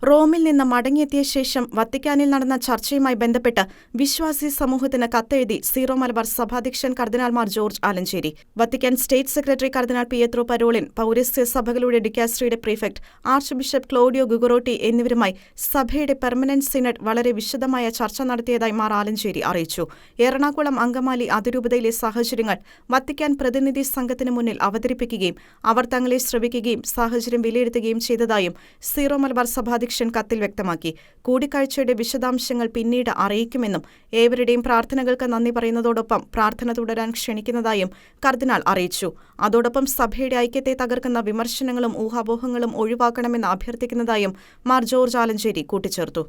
റോമിൽ നിന്ന് മടങ്ങിയെത്തിയ ശേഷം വത്തിക്കാനിൽ നടന്ന ചർച്ചയുമായി ബന്ധപ്പെട്ട് വിശ്വാസി സമൂഹത്തിന് കത്തെഴുതി സീറോ മലബാർ സഭാധ്യക്ഷൻ കർദിനാൾ Mar George Alencherry. Vatican state secretary കർദിനാൾ പിയത്രോ പരോളിൻ, പൗരസ്ത്യ സഭകളുടെ ഡിക്കാസ്ട്രിയുടെ prefect archbishop Claudio Gugerotti എന്നിവരുമായി സഭയുടെ പെർമനന്റ് സിനഡ് വളരെ വിശദമായ ചർച്ച നടത്തിയതായി മാർ ആലഞ്ചേരി അറിയിച്ചു. എറണാകുളം അങ്കമാലി അതിരൂപതയിലെ സാഹചര്യങ്ങൾ വത്തിക്കാൻ പ്രതിനിധി സംഘത്തിന് മുന്നിൽ അവതരിപ്പിക്കുകയും അവർ തങ്ങളെ ശ്രവിക്കുകയും സാഹചര്യം വിലയിരുത്തുകയും ചെയ്തതായും സീറോ മലബാർ സഭാധ്യക്ഷൻ കത്തിൽ വ്യക്തമാക്കി. കൂടിക്കാഴ്ചയുടെ വിശദാംശങ്ങൾ പിന്നീട് അറിയിക്കുമെന്നും ഏവരുടെയും പ്രാർത്ഥനകൾക്ക് നന്ദി പറയുന്നതോടൊപ്പം പ്രാർത്ഥന തുടരാൻ ക്ഷണിക്കുന്നതായും കർദിനാൾ അറിയിച്ചു. അതോടൊപ്പം സഭയുടെ ഐക്യത്തെ തകർക്കുന്ന വിമർശനങ്ങളും ഊഹാപോഹങ്ങളും ഒഴിവാക്കണമെന്ന് അഭ്യർത്ഥിക്കുന്നതായും മാർ ജോർജ് ആലഞ്ചേരി കൂട്ടിച്ചേർത്തു.